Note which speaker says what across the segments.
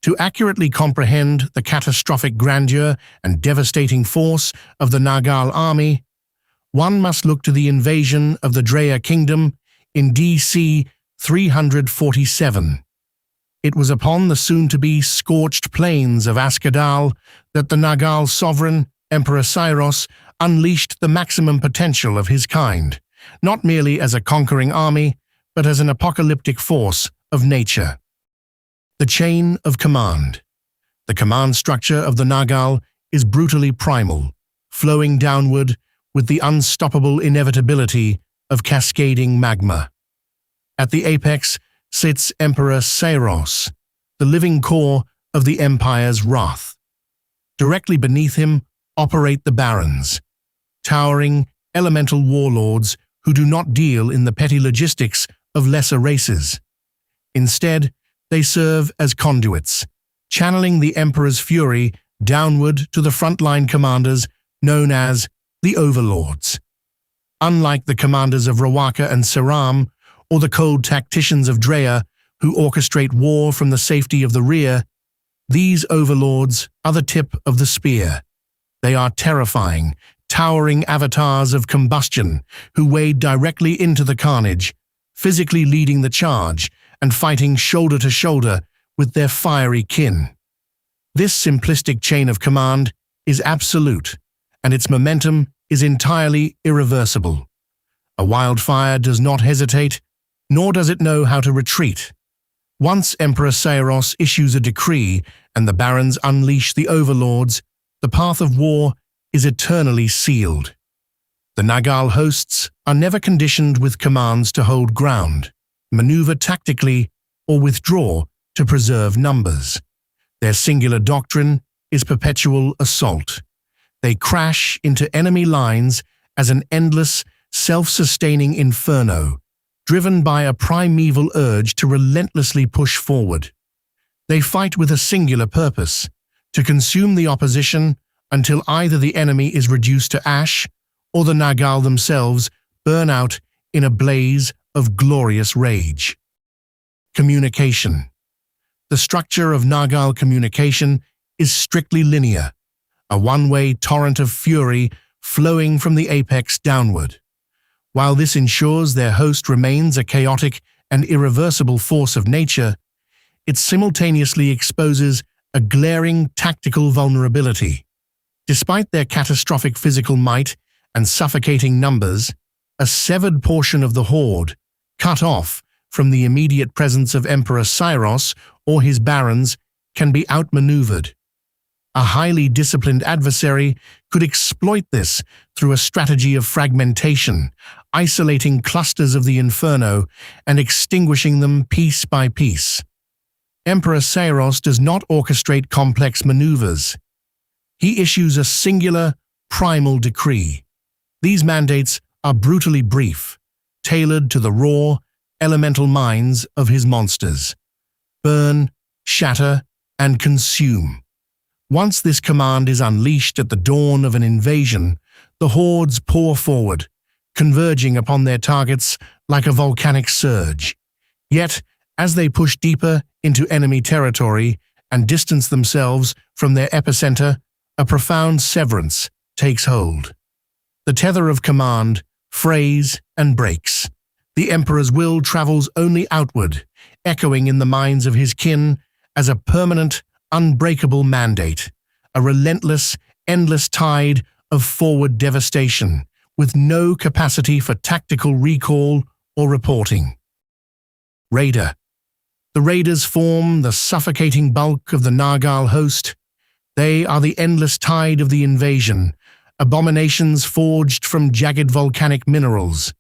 Speaker 1: To accurately comprehend the catastrophic grandeur and devastating force of the Nagal Army, one must look to the invasion of the Drea kingdom in DC 347. It was upon the soon-to-be scorched plains of Askadal that the Nagal sovereign, Emperor Cyrus, unleashed the maximum potential of his kind, not merely as a conquering army, but as an apocalyptic force of nature. The chain of command. The command structure of the Nagal is brutally primal, flowing downward with the unstoppable inevitability of cascading magma. At the apex sits Emperor Cyrus, the living core of the empire's wrath. Directly beneath him operate the barons, towering elemental warlords who do not deal in the petty logistics of lesser races. Instead, they serve as conduits, channeling the Emperor's fury downward to the frontline commanders known as the Overlords. Unlike the commanders of Rawaka and Seram, or the cold tacticians of Drea who orchestrate war from the safety of the rear, these Overlords are the tip of the spear. They are terrifying, towering avatars of combustion who wade directly into the carnage, physically leading the charge and fighting shoulder to shoulder with their fiery kin. This simplistic chain of command is absolute, and its momentum is entirely irreversible. A wildfire does not hesitate, nor does it know how to retreat. Once Emperor Cyrus issues a decree and the barons unleash the overlords, the path of war is eternally sealed. The Nagal hosts are never conditioned with commands to hold ground, maneuver tactically, or withdraw to preserve numbers. Their singular doctrine is perpetual assault. They crash into enemy lines as an endless, self-sustaining inferno, driven by a primeval urge to relentlessly push forward. They fight with a singular purpose, to consume the opposition until either the enemy is reduced to ash or the Nagal themselves burn out in a blaze of glorious rage. Communication. The structure of Nagal communication is strictly linear, a one-way torrent of fury flowing from the apex downward. While this ensures their host remains a chaotic and irreversible force of nature, it simultaneously exposes a glaring tactical vulnerability. Despite their catastrophic physical might and suffocating numbers, a severed portion of the horde, cut off from the immediate presence of Emperor Cyrus or his barons, can be outmaneuvered. A highly disciplined adversary could exploit this through a strategy of fragmentation, isolating clusters of the inferno and extinguishing them piece by piece. Emperor Cyrus does not orchestrate complex maneuvers. He issues a singular, primal decree. These mandates are brutally brief, tailored to the raw, elemental minds of his monsters. Burn, shatter, and consume. Once this command is unleashed at the dawn of an invasion, the hordes pour forward, converging upon their targets like a volcanic surge. Yet, as they push deeper into enemy territory and distance themselves from their epicenter, a profound severance takes hold. The tether of command frays and breaks. The Emperor's will travels only outward, echoing in the minds of his kin as a permanent, unbreakable mandate, a relentless, endless tide of forward devastation, with no capacity for tactical recall or reporting. Raider. The Raiders form the suffocating bulk of the Nagal host. They are the endless tide of the invasion, abominations forged from jagged volcanic minerals.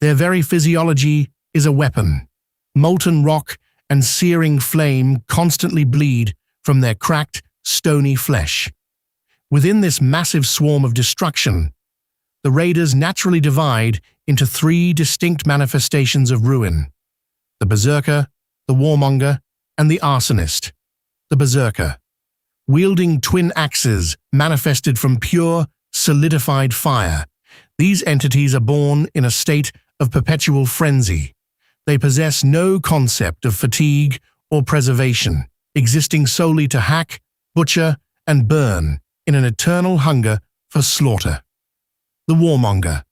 Speaker 1: Their very physiology is a weapon. Molten rock and searing flame constantly bleed from their cracked, stony flesh. Within this massive swarm of destruction, the Raiders naturally divide into three distinct manifestations of ruin: the Berserker, the Warmonger, and the Arsonist. The Berserker, wielding twin axes manifested from pure, solidified fire. These entities are born in a state of perpetual frenzy. They possess no concept of fatigue or preservation. existing solely to hack, butcher, and burn in an eternal hunger for slaughter. The warmonger.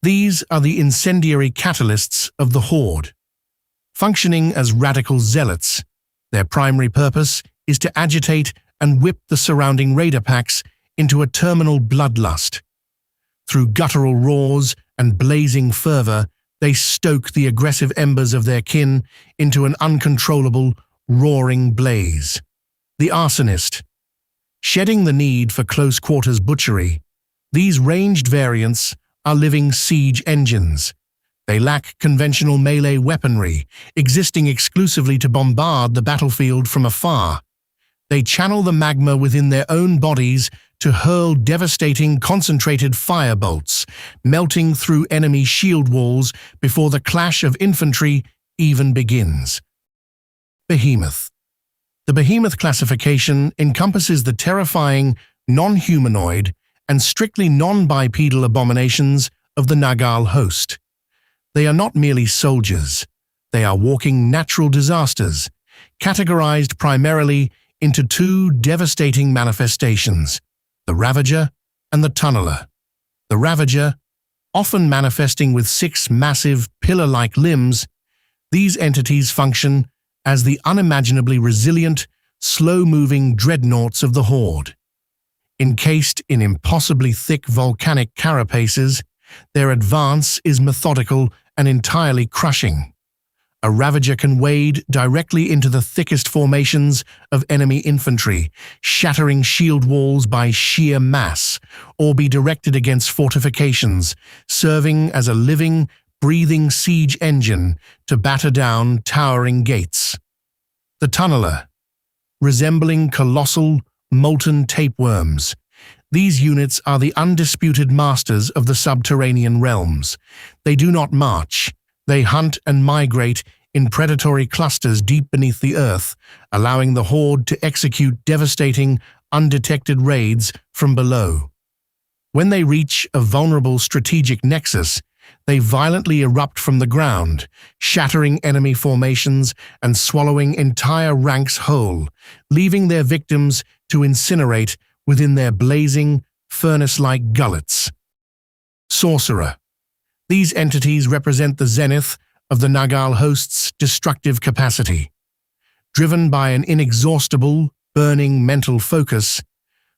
Speaker 1: These are the incendiary catalysts of the Horde. Functioning as radical zealots, their primary purpose is to agitate and whip the surrounding raider packs into a terminal bloodlust. Through guttural roars and blazing fervor, they stoke the aggressive embers of their kin into an uncontrollable, roaring blaze. The arsonist. Shedding the need for close-quarters butchery, these ranged variants are living siege engines. They lack conventional melee weaponry, existing exclusively to bombard the battlefield from afar. They channel the magma within their own bodies to hurl devastating concentrated firebolts, melting through enemy shield walls before the clash of infantry even begins. Behemoth. The Behemoth classification encompasses the terrifying, non-humanoid, and strictly non-bipedal abominations of the Nagal host. They are not merely soldiers. They are walking natural disasters, categorized primarily into two devastating manifestations, the Ravager and the Tunneler. The Ravager, often manifesting with 6 massive, pillar-like limbs, these entities function as the unimaginably resilient, slow-moving dreadnoughts of the Horde. Encased in impossibly thick volcanic carapaces, their advance is methodical and entirely crushing. A Ravager can wade directly into the thickest formations of enemy infantry, shattering shield walls by sheer mass, or be directed against fortifications, serving as a living, breathing siege engine to batter down towering gates. The Tunneler. Resembling colossal, molten tapeworms, these units are the undisputed masters of the subterranean realms. They do not march. They hunt and migrate in predatory clusters deep beneath the earth, allowing the Horde to execute devastating, undetected raids from below. When they reach a vulnerable strategic nexus, they violently erupt from the ground, shattering enemy formations and swallowing entire ranks whole, leaving their victims to incinerate within their blazing, furnace-like gullets. Sorcerer. These entities represent the zenith of the Nagal host's destructive capacity. Driven by an inexhaustible, burning mental focus,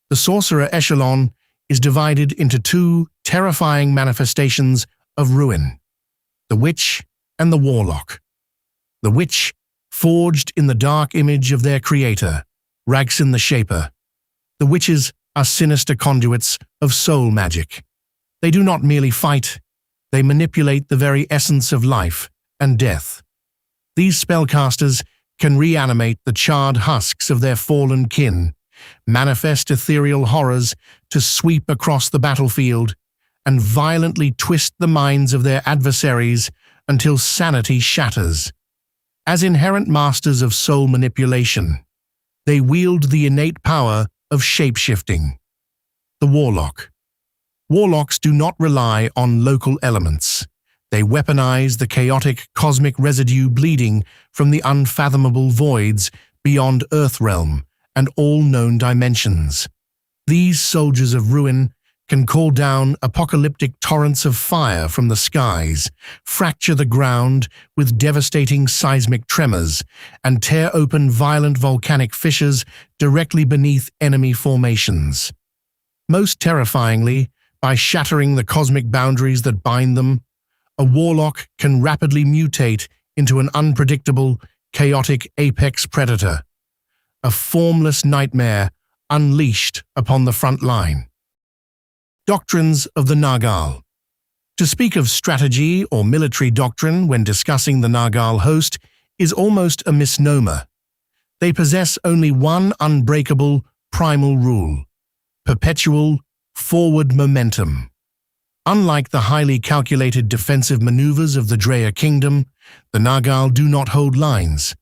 Speaker 1: the Sorcerer echelon is divided into 2 terrifying manifestations of ruin: the Witch and the Warlock. The Witch, forged in the dark image of their creator, Ragsin the Shaper. The Witches are sinister conduits of soul magic. They do not merely fight, they manipulate the very essence of life and death. These spellcasters can reanimate the charred husks of their fallen kin, manifest ethereal horrors to sweep across the battlefield, and violently twist the minds of their adversaries until sanity shatters. As inherent masters of soul manipulation, they wield the innate power of shape-shifting. The Warlock. Warlocks do not rely on local elements. They weaponize the chaotic cosmic residue bleeding from the unfathomable voids beyond Earthrealm and all known dimensions. These soldiers of ruin can call down apocalyptic torrents of fire from the skies, fracture the ground with devastating seismic tremors, and tear open violent volcanic fissures directly beneath enemy formations. Most terrifyingly, by shattering the cosmic boundaries that bind them, a warlock can rapidly mutate into an unpredictable, chaotic apex predator, a formless nightmare unleashed upon the front line. Doctrines of the Nagal. To speak of strategy or military doctrine when discussing the Nagal host is almost a misnomer. They possess only one unbreakable, primal rule: perpetual, forward momentum. Unlike the highly calculated defensive maneuvers of the Drea kingdom, the Nagal do not hold lines.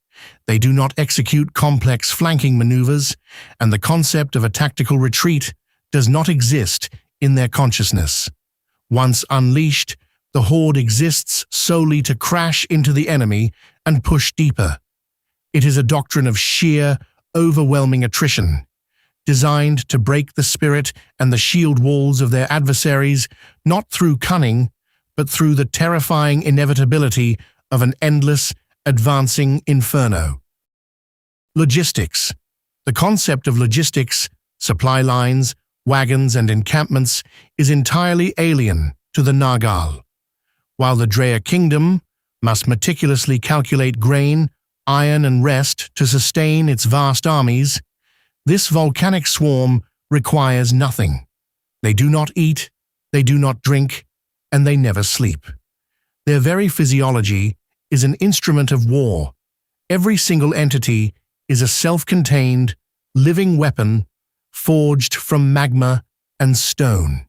Speaker 1: They do not execute complex flanking maneuvers, and the concept of a tactical retreat does not exist in their consciousness. Once unleashed, the Horde exists solely to crash into the enemy and push deeper. It is a doctrine of sheer, overwhelming attrition, designed to break the spirit and the shield walls of their adversaries, not through cunning, but through the terrifying inevitability of an endless, advancing inferno. Logistics. The concept of logistics, supply lines, wagons, and encampments is entirely alien to the Nagal. While the Drea kingdom must meticulously calculate grain, iron, and rest to sustain its vast armies, this volcanic swarm requires nothing. They do not eat, they do not drink, and they never sleep. Their very physiology is an instrument of war. Every single entity is a self-contained, living weapon forged from magma and stone.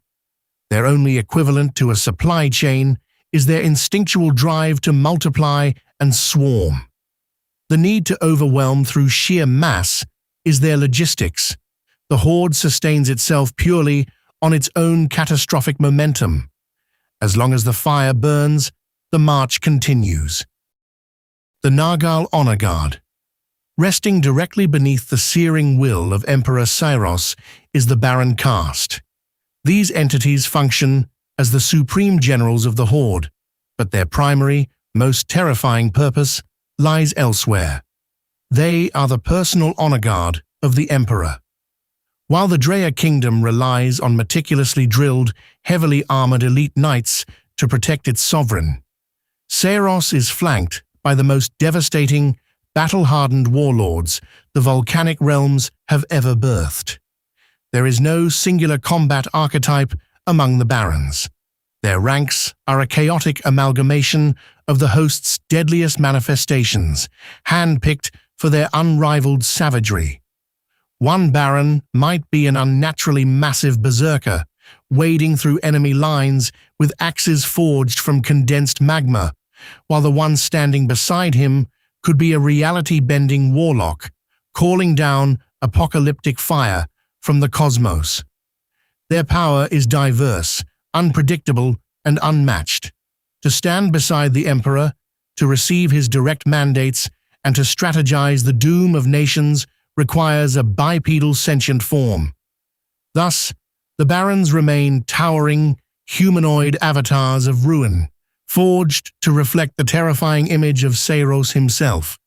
Speaker 1: Their only equivalent to a supply chain is their instinctual drive to multiply and swarm. The need to overwhelm through sheer mass is their logistics. The horde sustains itself purely on its own catastrophic momentum. As long as the fire burns, the march continues. The Nagal Honor Guard. Resting directly beneath the searing will of Emperor Cyrus is the Baron caste. These entities function as the supreme generals of the horde, but their primary, most terrifying purpose lies elsewhere. They are the personal honor guard of the Emperor. While the Drea kingdom relies on meticulously drilled, heavily armored elite knights to protect its sovereign, Cyrus is flanked by the most devastating, battle-hardened warlords the volcanic realms have ever birthed. There is no singular combat archetype among the barons. Their ranks are a chaotic amalgamation of the host's deadliest manifestations, hand-picked for their unrivaled savagery. One baron might be an unnaturally massive berserker, wading through enemy lines with axes forged from condensed magma, while the one standing beside him could be a reality-bending warlock, calling down apocalyptic fire from the cosmos. Their power is diverse, unpredictable, and unmatched. To stand beside the Emperor, to receive his direct mandates, and to strategize the doom of nations requires a bipedal sentient form. Thus, the barons remain towering, humanoid avatars of ruin, forged to reflect the terrifying image of Cyrus himself.